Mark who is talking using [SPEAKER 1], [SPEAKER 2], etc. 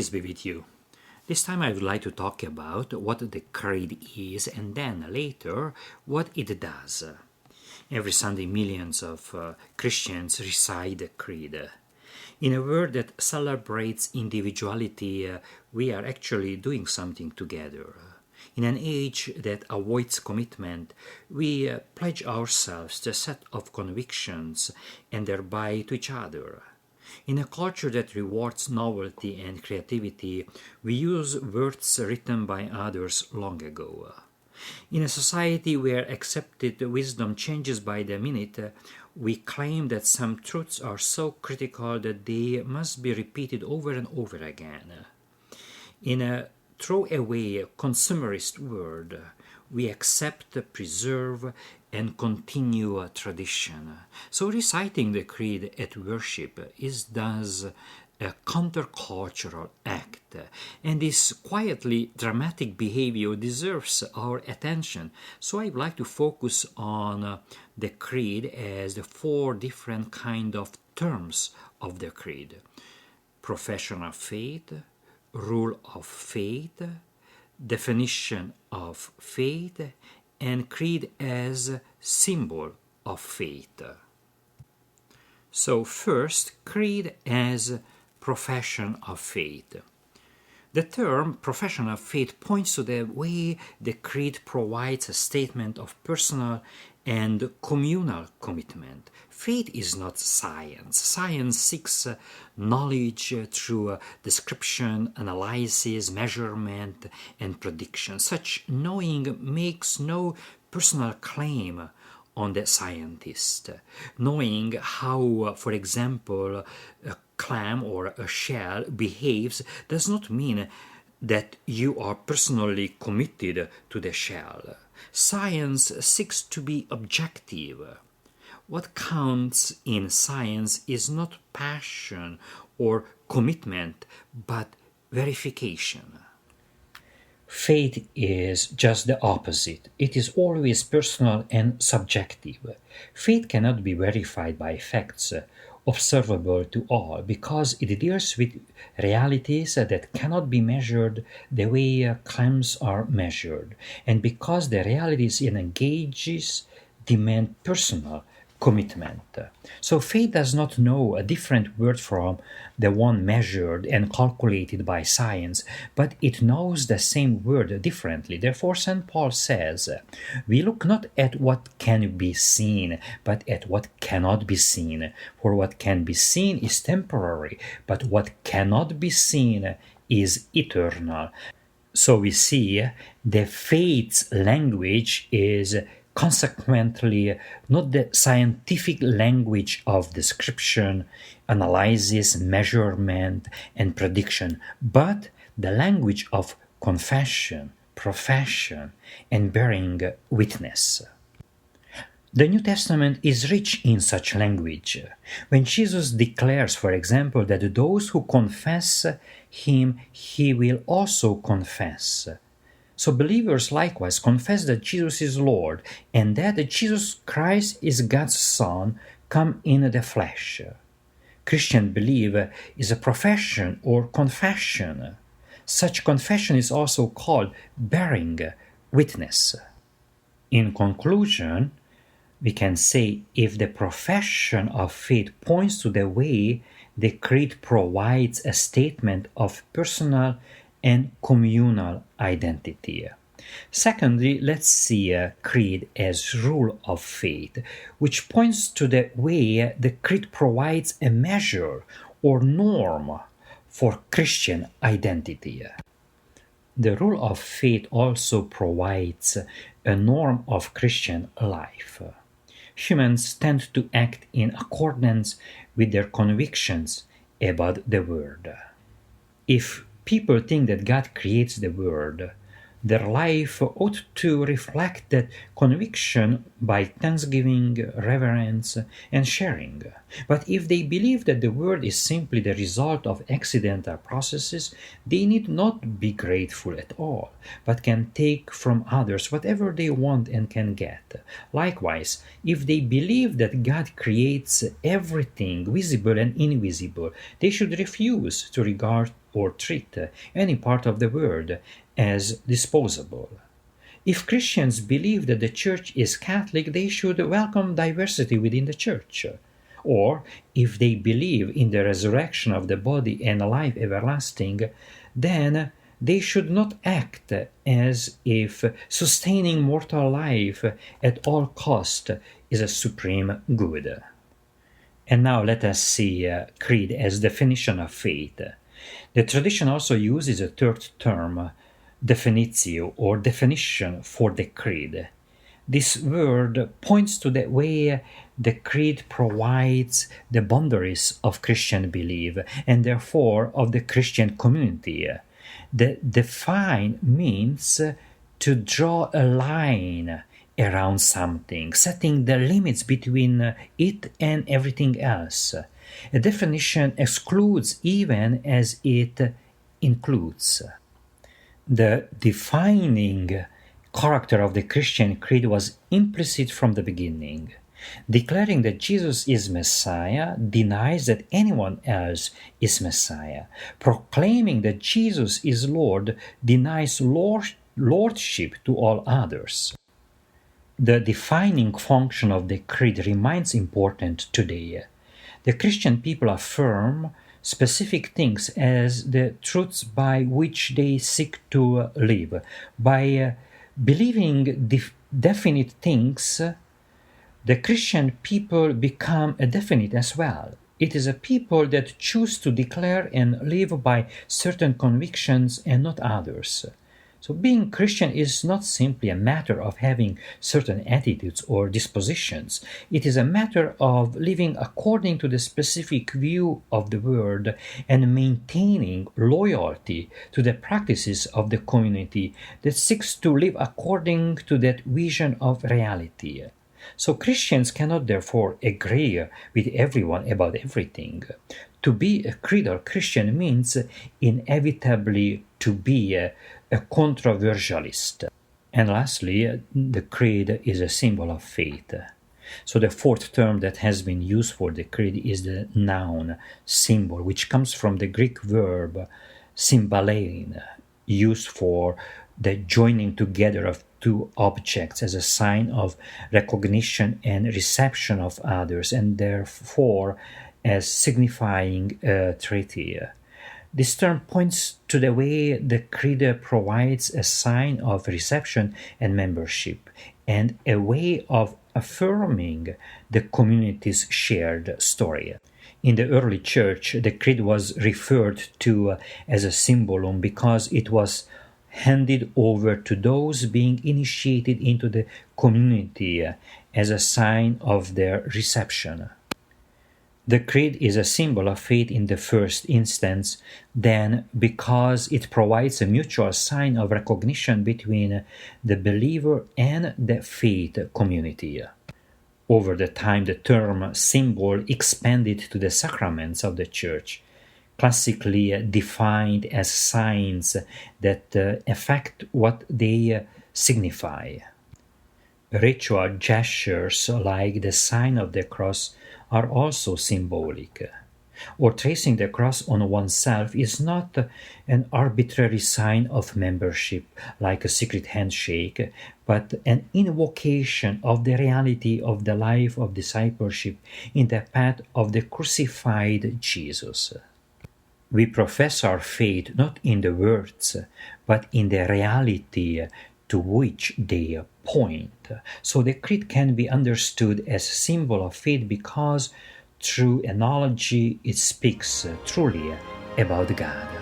[SPEAKER 1] Peace be with you. This time I would like to talk about what the creed is and then later what it does. Every Sunday millions of Christians recite the creed. In a world that celebrates individuality, we are actually doing something together. In an age that avoids commitment, we pledge ourselves to a set of convictions and thereby to each other. In a culture that rewards novelty and creativity, we use words written by others long ago. In a society where accepted wisdom changes by the minute, we claim that some truths are so critical that they must be repeated over and over again. In a throw-away consumerist world, we accept, preserve, and continue a tradition. So reciting the creed at worship is thus a countercultural act, and this quietly dramatic behavior deserves our attention. So I'd like to focus on the creed as the four different kind of terms of the creed: profession of faith, rule of faith, definition of faith, and creed as symbol of faith. So first, creed as profession of faith. The term profession of faith points to the way the creed provides a statement of personal and communal commitment. Faith is not science. Science seeks knowledge through description, analysis, measurement, and prediction. Such knowing makes no personal claim on the scientist. Knowing how, for example, a clam or a shell behaves does not mean that you are personally committed to the shell. Science seeks to be objective. What counts in science is not passion or commitment, but verification. Faith is just the opposite. It is always personal and subjective. Faith cannot be verified by facts observable to all, because it deals with realities that cannot be measured the way clams are measured, and because the realities it engages demand personal commitment. So faith does not know a different word from the one measured and calculated by science, but it knows the same word differently. Therefore, St. Paul says, "We look not at what can be seen, but at what cannot be seen. For what can be seen is temporary, but what cannot be seen is eternal." So we see the faith's language is consequently not the scientific language of description, analysis, measurement, and prediction, but the language of confession, profession, and bearing witness. The New Testament is rich in such language. When Jesus declares, for example, that those who confess him, he will also confess. So believers likewise confess that Jesus is Lord and that Jesus Christ is God's Son come in the flesh. Christian belief is a profession or confession. Such confession is also called bearing witness. In conclusion, we can say if the profession of faith points to the way the creed provides a statement of personal and communal identity. Secondly, let's see a creed as rule of faith, which points to the way the creed provides a measure or norm for Christian identity. The rule of faith also provides a norm of Christian life. Humans tend to act in accordance with their convictions about the world. If people think that God creates the world, their life ought to reflect that conviction by thanksgiving, reverence, and sharing. But if they believe that the world is simply the result of accidental processes, they need not be grateful at all, but can take from others whatever they want and can get. Likewise, if they believe that God creates everything, visible and invisible, they should refuse to regard or treat any part of the word as disposable. If Christians believe that the Church is Catholic, they should welcome diversity within the Church. Or, if they believe in the resurrection of the body and life everlasting, then they should not act as if sustaining mortal life at all cost is a supreme good. And now let us see creed as definition of faith. The tradition also uses a third term, definitio, or definition for the creed. This word points to the way the creed provides the boundaries of Christian belief and therefore of the Christian community. The define means to draw a line around something, setting the limits between it and everything else. A definition excludes even as it includes. The defining character of the Christian creed was implicit from the beginning. Declaring that Jesus is Messiah denies that anyone else is Messiah. Proclaiming that Jesus is Lord denies lordship to all others. The defining function of the creed remains important today. The Christian people affirm specific things as the truths by which they seek to live. By believing definite things, the Christian people become a definite as well. It is a people that choose to declare and live by certain convictions and not others. So being Christian is not simply a matter of having certain attitudes or dispositions. It is a matter of living according to the specific view of the word and maintaining loyalty to the practices of the community that seeks to live according to that vision of reality. So Christians cannot therefore agree with everyone about everything. To be a creedal Christian means inevitably to be a controversialist. And lastly, the creed is a symbol of faith. So the fourth term that has been used for the creed is the noun symbol, which comes from the Greek verb symbalein, used for the joining together of two objects as a sign of recognition and reception of others, and therefore as signifying a treaty. This term points to the way the creed provides a sign of reception and membership, and a way of affirming the community's shared story. In the early church, the creed was referred to as a symbolum because it was handed over to those being initiated into the community as a sign of their reception. The creed is a symbol of faith in the first instance, then because it provides a mutual sign of recognition between the believer and the faith community. Over the time, the term symbol expanded to the sacraments of the Church, classically defined as signs that affect what they signify. Ritual gestures like the sign of the cross are also symbolic. Or tracing the cross on oneself is not an arbitrary sign of membership like a secret handshake, but an invocation of the reality of the life of discipleship in the path of the crucified Jesus. We profess our faith not in the words, but in the reality to which they point. So the creed can be understood as a symbol of faith because through analogy it speaks truly about God.